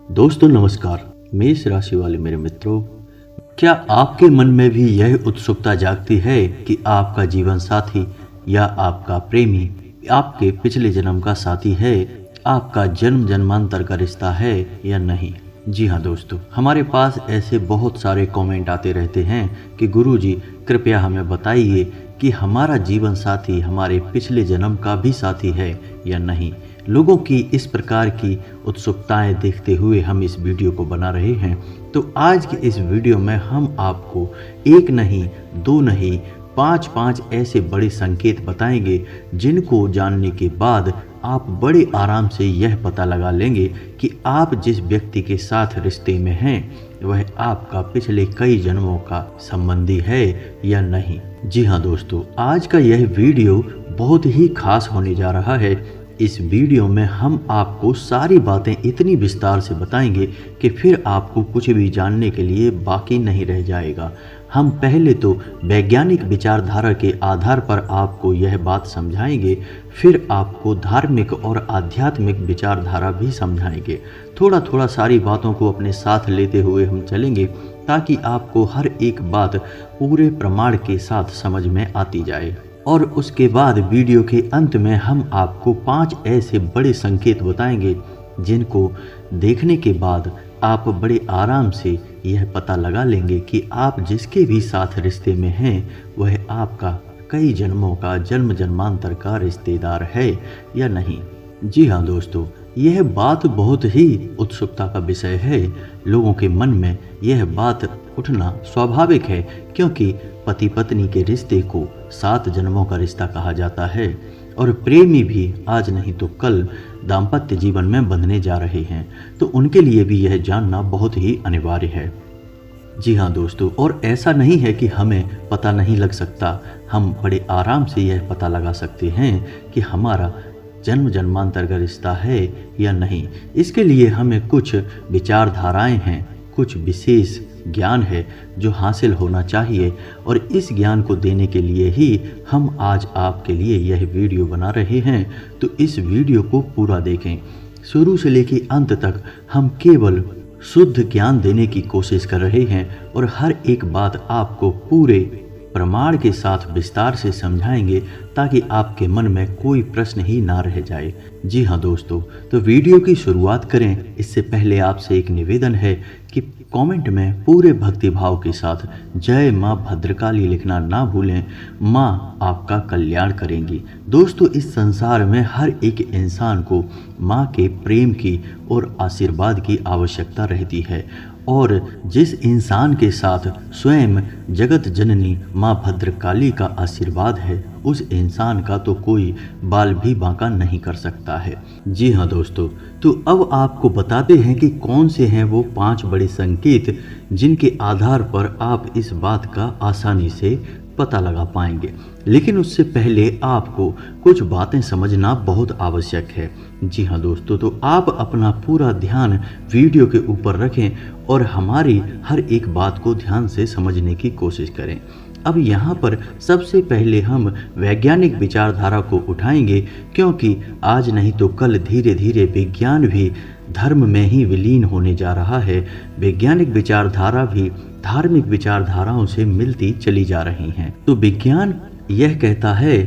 दोस्तों नमस्कार। मेष राशि वाले मेरे मित्रों, क्या आपके मन में भी यह उत्सुकता जागती है कि आपका जीवन साथी या आपका प्रेमी आपके पिछले जन्म का साथी है, आपका जन्म जन्मांतर का रिश्ता है या नहीं? जी हाँ दोस्तों, हमारे पास ऐसे बहुत सारे कमेंट आते रहते हैं कि गुरुजी कृपया हमें बताइए कि हमारा जीवन साथी हमारे पिछले जन्म का भी साथी है या नहीं। लोगों की इस प्रकार की उत्सुकताएं देखते हुए हम इस वीडियो को बना रहे हैं। तो आज की इस वीडियो में हम आपको एक नहीं, दो नहीं, पांच ऐसे बड़े संकेत बताएंगे जिनको जानने के बाद आप बड़े आराम से यह पता लगा लेंगे कि आप जिस व्यक्ति के साथ रिश्ते में हैं वह आपका पिछले कई जन्मों का संबंधी है या नहीं। जी हाँ दोस्तों, आज का यह वीडियो बहुत ही खास होने जा रहा है। इस वीडियो में हम आपको सारी बातें इतनी विस्तार से बताएंगे कि फिर आपको कुछ भी जानने के लिए बाकी नहीं रह जाएगा। हम पहले तो वैज्ञानिक विचारधारा के आधार पर आपको यह बात समझाएंगे, फिर आपको धार्मिक और आध्यात्मिक विचारधारा भी समझाएंगे। थोड़ा थोड़ा सारी बातों को अपने साथ लेते हुए हम चलेंगे ताकि आपको हर एक बात पूरे प्रमाण के साथ समझ में आती जाए। और उसके बाद वीडियो के अंत में हम आपको 5 ऐसे बड़े संकेत बताएंगे जिनको देखने के बाद आप बड़े आराम से यह पता लगा लेंगे कि आप जिसके भी साथ रिश्ते में हैं वह आपका कई जन्मों का जन्म जन्मांतर का रिश्तेदार है या नहीं। जी हाँ दोस्तों, यह बात बहुत ही उत्सुकता का विषय है। लोगों के मन में यह बात उठना स्वाभाविक है क्योंकि पति पत्नी के रिश्ते को 7 जन्मों का रिश्ता कहा जाता है और प्रेमी भी आज नहीं तो कल दाम्पत्य जीवन में बंधने जा रहे हैं, तो उनके लिए भी यह जानना बहुत ही अनिवार्य है। जी हाँ दोस्तों, और ऐसा नहीं है कि हमें पता नहीं लग सकता, हम बड़े आराम से यह पता लगा सकते हैं कि हमारा जन्म जन्मांतर का रिश्ता है या नहीं। इसके लिए हमें कुछ विचारधाराएं हैं, कुछ विशेष ज्ञान है जो हासिल होना चाहिए और इस ज्ञान को देने के लिए ही हम आज आपके लिए यह वीडियो बना रहे हैं। तो इस वीडियो को पूरा देखें, शुरू से लेकर अंत तक हम केवल शुद्ध ज्ञान देने की कोशिश कर रहे हैं और हर एक बात आपको पूरे प्रमाण के साथ विस्तार से समझाएंगे ताकि आपके मन में कोई प्रश्न ही ना रह जाए। जी हाँ दोस्तों, तो वीडियो की शुरुआत करें इससे पहले आपसे एक निवेदन है कि कमेंट में पूरे भक्ति भाव के साथ जय माँ भद्रकाली लिखना ना भूलें। माँ आपका कल्याण करेंगी। दोस्तों, इस संसार में हर एक इंसान को माँ के प्रेम की और आशीर्वाद की आवश्यकता रहती है और जिस इंसान के साथ स्वयं जगत जननी माँ भद्रकाली का आशीर्वाद है उस इंसान का तो कोई बाल भी बांका नहीं कर सकता है। जी हाँ दोस्तों, तो अब आपको बताते हैं कि कौन से हैं वो 5 बड़े संकेत जिनके आधार पर आप इस बात का आसानी से पता लगा पाएंगे। लेकिन उससे पहले आपको कुछ बातें समझना बहुत आवश्यक है। जी हाँ दोस्तों, तो आप अपना पूरा ध्यान वीडियो के ऊपर रखें और हमारी हर एक बात को ध्यान से समझने की कोशिश करें। अब यहाँ पर सबसे पहले हम वैज्ञानिक विचारधारा को उठाएंगे क्योंकि आज नहीं तो कल धीरे धीरे विज्ञान भी धर्म में ही विलीन होने जा रहा है। वैज्ञानिक विचारधारा भी धार्मिक विचारधाराओं से मिलती चली जा रही हैं। तो विज्ञान यह कहता है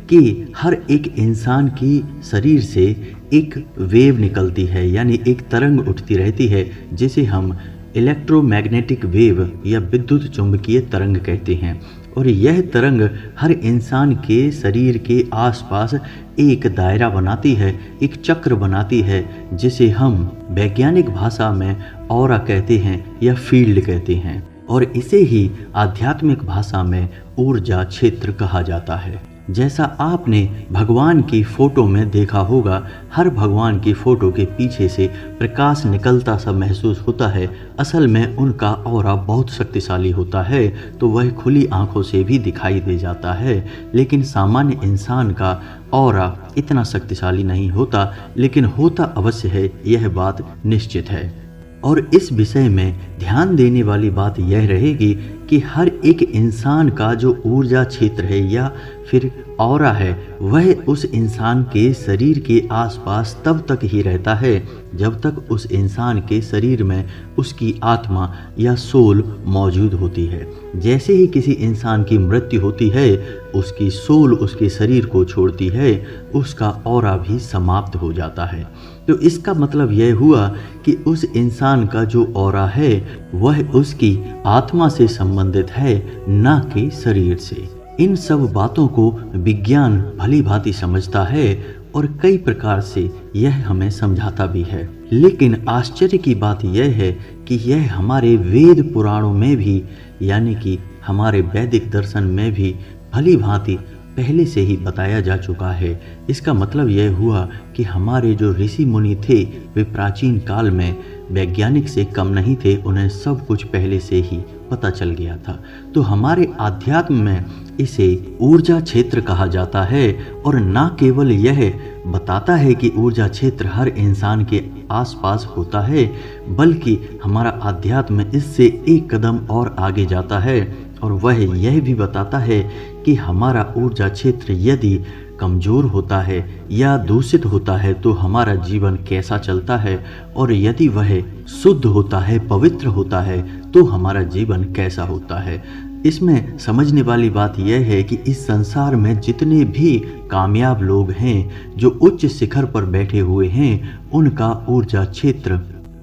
कि हर एक इंसान की शरीर से एक वेव निकलती है, यानी एक तरंग उठती रहती है जिसे हम इलेक्ट्रोमैग्नेटिक वेव या विद्युत चुंबकीय तरंग कहते हैं। और यह तरंग हर इंसान के शरीर के आसपास एक दायरा बनाती है, एक चक्र बनाती है जिसे हम वैज्ञानिक भाषा में ऑरा कहते हैं या फील्ड कहते हैं और इसे ही आध्यात्मिक भाषा में ऊर्जा क्षेत्र कहा जाता है। जैसा आपने भगवान की फोटो में देखा होगा, हर भगवान की फोटो के पीछे से प्रकाश निकलता सा महसूस होता है। असल में उनका ऑरा बहुत शक्तिशाली होता है, तो वह खुली आंखों से भी दिखाई दे जाता है। लेकिन सामान्य इंसान का ऑरा इतना शक्तिशाली नहीं होता, लेकिन होता अवश्य है, यह बात निश्चित है। और इस विषय में ध्यान देने वाली बात यह रहेगी कि हर एक इंसान का जो ऊर्जा क्षेत्र है या फिर ऑरा है वह उस इंसान के शरीर के आसपास तब तक ही रहता है जब तक उस इंसान के शरीर में उसकी आत्मा या सोल मौजूद होती है। जैसे ही किसी इंसान की मृत्यु होती है, उसकी सोल उसके शरीर को छोड़ती है, उसका ऑरा भी समाप्त हो जाता है। तो इसका मतलब यह हुआ कि उस इंसान का जो ऑरा है वह उसकी आत्मा से संबंधित है, न कि शरीर से। इन सब बातों को विज्ञान भली भांति समझता है और कई प्रकार से यह हमें समझाता भी है। लेकिन आश्चर्य की बात यह है कि यह हमारे वेद पुराणों में भी, यानी कि हमारे वैदिक दर्शन में भी भली भांति पहले से ही बताया जा चुका है। इसका मतलब यह हुआ कि हमारे जो ऋषि मुनि थे वे प्राचीन काल में वैज्ञानिक से कम नहीं थे, उन्हें सब कुछ पहले से ही पता चल गया था। तो हमारे आध्यात्म में इसे ऊर्जा क्षेत्र कहा जाता है और न केवल यह बताता है कि ऊर्जा क्षेत्र हर इंसान के आसपास होता है, बल्कि हमारा आध्यात्म इससे एक कदम और आगे जाता है और वह यह भी बताता है कि हमारा ऊर्जा क्षेत्र यदि कमज़ोर होता है या दूषित होता है तो हमारा जीवन कैसा चलता है, और यदि वह शुद्ध होता है, पवित्र होता है, तो हमारा जीवन कैसा होता है। इसमें समझने वाली बात यह है कि इस संसार में जितने भी कामयाब लोग हैं जो उच्च शिखर पर बैठे हुए हैं, उनका ऊर्जा क्षेत्र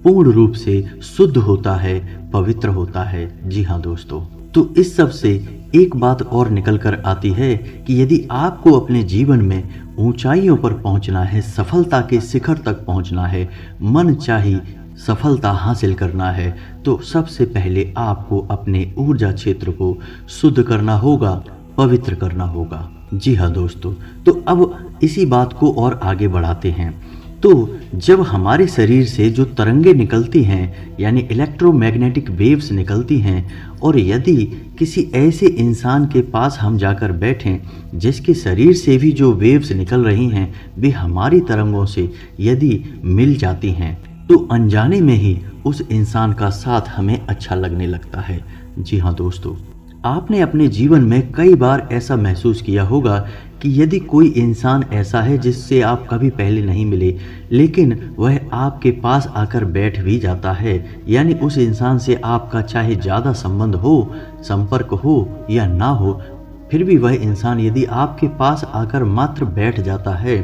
पूर्ण रूप से शुद्ध होता है, पवित्र होता है। जी हाँ दोस्तों, तो इस सब से एक बात और निकल कर आती है कि यदि आपको अपने जीवन में ऊंचाइयों पर पहुंचना है, सफलता के शिखर तक पहुंचना है, मन चाही सफलता हासिल करना है, तो सबसे पहले आपको अपने ऊर्जा क्षेत्र को शुद्ध करना होगा, पवित्र करना होगा। जी हाँ दोस्तों, तो अब इसी बात को और आगे बढ़ाते हैं। तो जब हमारे शरीर से जो तरंगे निकलती हैं, यानी इलेक्ट्रोमैग्नेटिक वेव्स निकलती हैं, और यदि किसी ऐसे इंसान के पास हम जाकर बैठें जिसके शरीर से भी जो वेव्स निकल रही हैं वे हमारी तरंगों से यदि मिल जाती हैं, तो अनजाने में ही उस इंसान का साथ हमें अच्छा लगने लगता है। जी हाँ दोस्तों, आपने अपने जीवन में कई बार ऐसा महसूस किया होगा कि यदि कोई इंसान ऐसा है जिससे आप कभी पहले नहीं मिले, लेकिन वह आपके पास आकर बैठ भी जाता है, यानी उस इंसान से आपका चाहे ज़्यादा संबंध हो, संपर्क हो या ना हो, फिर भी वह इंसान यदि आपके पास आकर मात्र बैठ जाता है,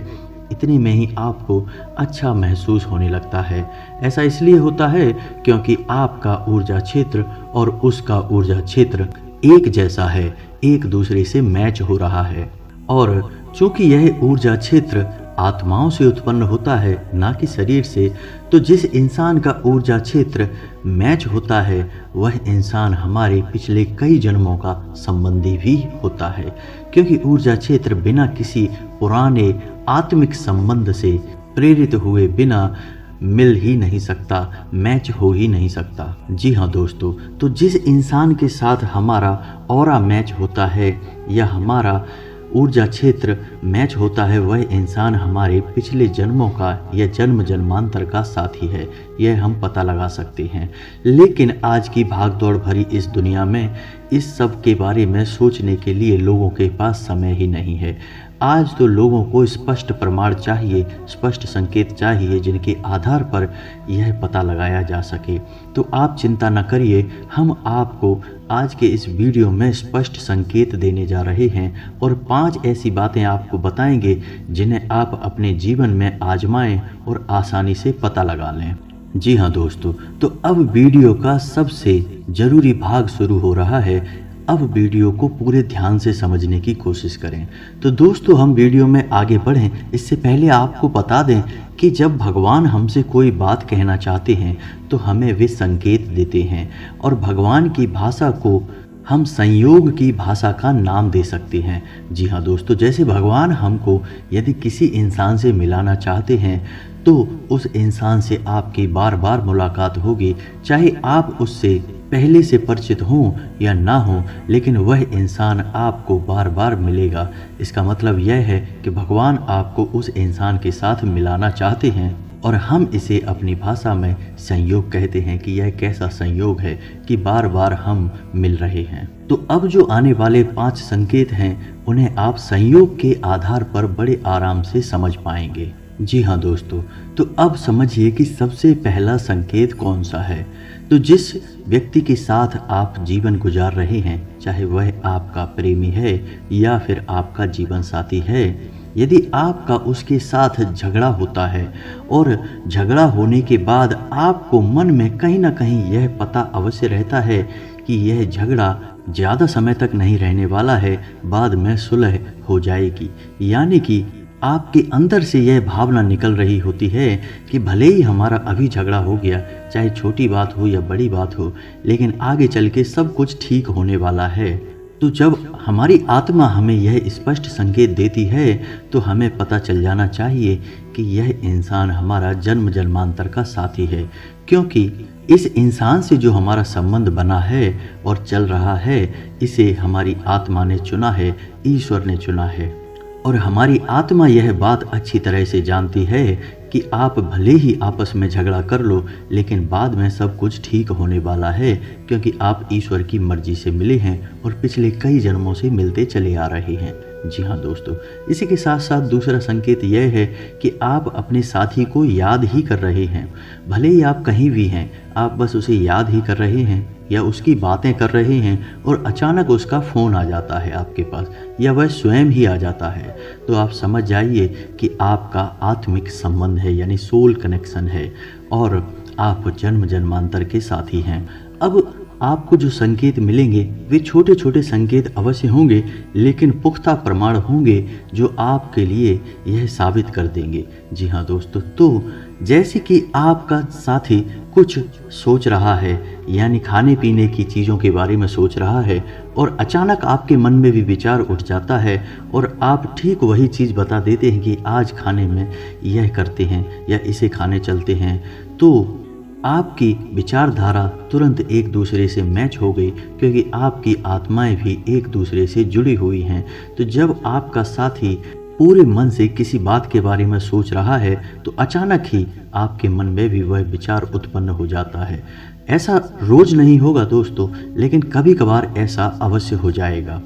इतने में ही आपको अच्छा महसूस होने लगता है। ऐसा इसलिए होता है क्योंकि आपका ऊर्जा क्षेत्र और उसका ऊर्जा क्षेत्र एक जैसा है, एक दूसरे से मैच हो रहा है। और चूंकि यह ऊर्जा क्षेत्र आत्माओं से उत्पन्न होता है, ना कि शरीर से, तो जिस इंसान का ऊर्जा क्षेत्र मैच होता है वह इंसान हमारे पिछले कई जन्मों का संबंधी भी होता है, क्योंकि ऊर्जा क्षेत्र बिना किसी पुराने आत्मिक संबंध से प्रेरित हुए बिना मिल ही नहीं सकता, मैच हो ही नहीं सकता। जी हाँ दोस्तों, तो जिस इंसान के साथ हमारा ऑरा मैच होता है या हमारा ऊर्जा क्षेत्र मैच होता है, वह इंसान हमारे पिछले जन्मों का या जन्म जन्मांतर का साथी है, यह हम पता लगा सकते हैं। लेकिन आज की भागदौड़ भरी इस दुनिया में इस सब के बारे में सोचने के लिए लोगों के पास समय ही नहीं है। आज तो लोगों को स्पष्ट प्रमाण चाहिए, स्पष्ट संकेत चाहिए जिनके आधार पर यह पता लगाया जा सके। तो आप चिंता न करिए, हम आपको आज के इस वीडियो में स्पष्ट संकेत देने जा रहे हैं और 5 ऐसी बातें आपको बताएंगे जिन्हें आप अपने जीवन में आजमाएं और आसानी से पता लगा लें। जी हाँ दोस्तों, तो अब वीडियो का सबसे ज़रूरी भाग शुरू हो रहा है। अब वीडियो को पूरे ध्यान से समझने की कोशिश करें। तो दोस्तों, हम वीडियो में आगे बढ़ें इससे पहले आपको बता दें कि जब भगवान हमसे कोई बात कहना चाहते हैं तो हमें वे संकेत देते हैं, और भगवान की भाषा को हम संयोग की भाषा का नाम दे सकते हैं। जी हाँ दोस्तों, जैसे भगवान हमको यदि किसी इंसान से मिलाना चाहते हैं तो उस इंसान से आपकी बार बार मुलाकात होगी, चाहे आप उससे पहले से परिचित हों या ना हों, लेकिन वह इंसान आपको बार बार मिलेगा। इसका मतलब यह है कि भगवान आपको उस इंसान के साथ मिलाना चाहते हैं। और हम इसे अपनी भाषा में संयोग कहते हैं कि यह कैसा संयोग है कि बार बार हम मिल रहे हैं। तो अब जो आने वाले 5 संकेत हैं उन्हें आप संयोग के आधार पर बड़े आराम से समझ पाएंगे। जी हाँ दोस्तों, तो अब समझिए कि सबसे पहला संकेत कौन सा है। तो जिस व्यक्ति के साथ आप जीवन गुजार रहे हैं, चाहे वह आपका प्रेमी है या फिर आपका जीवन साथी है, यदि आपका उसके साथ झगड़ा होता है और झगड़ा होने के बाद आपको मन में कहीं ना कहीं यह पता अवश्य रहता है कि यह झगड़ा ज़्यादा समय तक नहीं रहने वाला है, बाद में सुलह हो जाएगी, यानी कि आपके अंदर से यह भावना निकल रही होती है कि भले ही हमारा अभी झगड़ा हो गया, चाहे छोटी बात हो या बड़ी बात हो, लेकिन आगे चल के सब कुछ ठीक होने वाला है। तो जब हमारी आत्मा हमें यह स्पष्ट संकेत देती है तो हमें पता चल जाना चाहिए कि यह इंसान हमारा जन्म जन्मांतर का साथी है, क्योंकि इस इंसान से जो हमारा संबंध बना है और चल रहा है, इसे हमारी आत्मा ने चुना है, ईश्वर ने चुना है। और हमारी आत्मा यह बात अच्छी तरह से जानती है कि आप भले ही आपस में झगड़ा कर लो, लेकिन बाद में सब कुछ ठीक होने वाला है, क्योंकि आप ईश्वर की मर्जी से मिले हैं और पिछले कई जन्मों से मिलते चले आ रहे हैं। जी हाँ दोस्तों, इसी के साथ साथ दूसरा संकेत यह है कि आप अपने साथी को याद ही कर रहे हैं। भले ही आप कहीं भी हैं, आप बस उसे याद ही कर रहे हैं या उसकी बातें कर रहे हैं और अचानक उसका फ़ोन आ जाता है आपके पास, या वह स्वयं ही आ जाता है, तो आप समझ जाइए कि आपका आत्मिक संबंध है, यानी सोल कनेक्शन है और आप जन्म जन्मांतर के साथी हैं। अब आपको जो संकेत मिलेंगे वे छोटे छोटे संकेत अवश्य होंगे, लेकिन पुख्ता प्रमाण होंगे जो आपके लिए यह साबित कर देंगे। जी हाँ दोस्तों, तो जैसे कि आपका साथी कुछ सोच रहा है, यानी खाने पीने की चीज़ों के बारे में सोच रहा है, और अचानक आपके मन में भी विचार उठ जाता है और आप ठीक वही चीज़ बता देते हैं कि आज खाने में यह करते हैं या इसे खाने चलते हैं, तो आपकी विचारधारा तुरंत एक दूसरे से मैच हो गई, क्योंकि आपकी आत्माएं भी एक दूसरे से जुड़ी हुई हैं। तो जब आपका साथी पूरे मन से किसी बात के बारे में सोच रहा है तो अचानक ही आपके मन में भी वह विचार उत्पन्न हो जाता है। ऐसा रोज नहीं होगा दोस्तों, लेकिन कभी कभार ऐसा अवश्य हो जाएगा।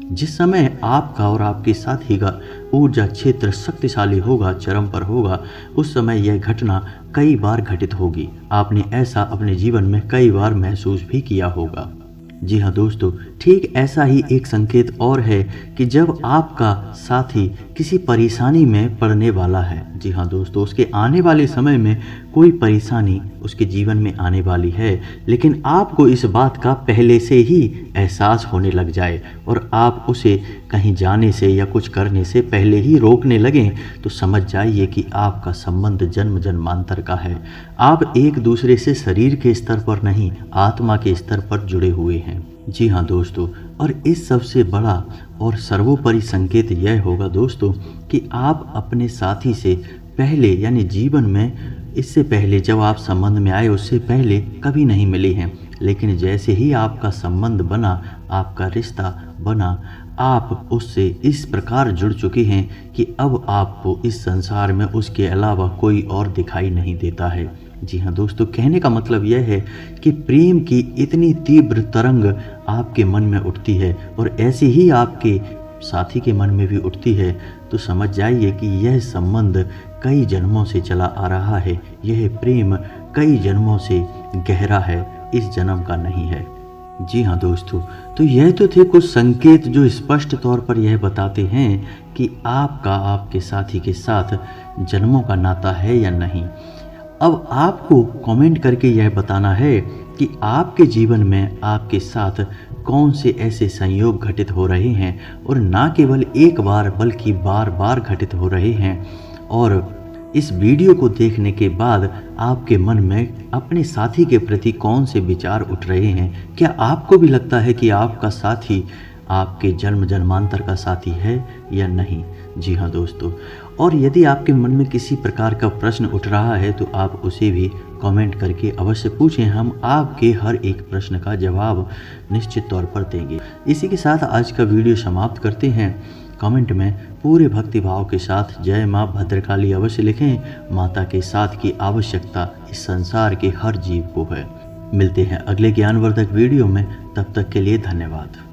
जिस समय आपका और आपके साथी का ऊर्जा क्षेत्र शक्तिशाली होगा, चरम पर होगा, उस समय यह घटना कई बार घटित होगी। आपने ऐसा अपने जीवन में कई बार महसूस भी किया होगा। जी हाँ दोस्तों, ठीक ऐसा ही एक संकेत और है कि जब आपका साथी किसी परेशानी में पड़ने वाला है, जी हाँ दोस्तों, उसके आने वाले समय में कोई परेशानी उसके जीवन में आने वाली है, लेकिन आपको इस बात का पहले से ही एहसास होने लग जाए और आप उसे कहीं जाने से या कुछ करने से पहले ही रोकने लगें, तो समझ जाइए कि आपका संबंध जन्म जन्मांतर का है। आप एक दूसरे से शरीर के स्तर पर नहीं, आत्मा के स्तर पर जुड़े हुए हैं। जी हाँ दोस्तों, और इस सबसे बड़ा और सर्वोपरि संकेत यह होगा दोस्तों कि आप अपने साथी से पहले, यानी जीवन में इससे पहले जब आप संबंध में आए उससे पहले कभी नहीं मिले हैं, लेकिन जैसे ही आपका संबंध बना, आपका रिश्ता बना, आप उससे इस प्रकार जुड़ चुके हैं कि अब आपको इस संसार में उसके अलावा कोई और दिखाई नहीं देता है। जी हाँ दोस्तों, कहने का मतलब यह है कि प्रेम की इतनी तीव्र तरंग आपके मन में उठती है और ऐसे ही आपके साथी के मन में भी उठती है, तो समझ जाइए कि यह संबंध कई जन्मों से चला आ रहा है। यह प्रेम कई जन्मों से गहरा है, इस जन्म का नहीं है। जी हाँ दोस्तों, तो यह तो थे कुछ संकेत जो स्पष्ट तौर पर यह बताते हैं कि आपका आपके साथी के साथ जन्मों का नाता है या नहीं। अब आपको कमेंट करके यह बताना है कि आपके जीवन में आपके साथ कौन से ऐसे संयोग घटित हो रहे हैं, और ना केवल एक बार बल्कि बार बार घटित हो रहे हैं। और इस वीडियो को देखने के बाद आपके मन में अपने साथी के प्रति कौन से विचार उठ रहे हैं। क्या आपको भी लगता है कि आपका साथी आपके जन्म जन्मांतर का साथी है या नहीं। जी हाँ दोस्तों, और यदि आपके मन में किसी प्रकार का प्रश्न उठ रहा है तो आप उसे भी कमेंट करके अवश्य पूछें। हम आपके हर एक प्रश्न का जवाब निश्चित तौर पर देंगे। इसी के साथ आज का वीडियो समाप्त करते हैं। कमेंट में पूरे भक्तिभाव के साथ जय माँ भद्रकाली अवश्य लिखें। माता के साथ की आवश्यकता इस संसार के हर जीव को है। मिलते हैं अगले ज्ञानवर्धक वीडियो में, तब तक के लिए धन्यवाद।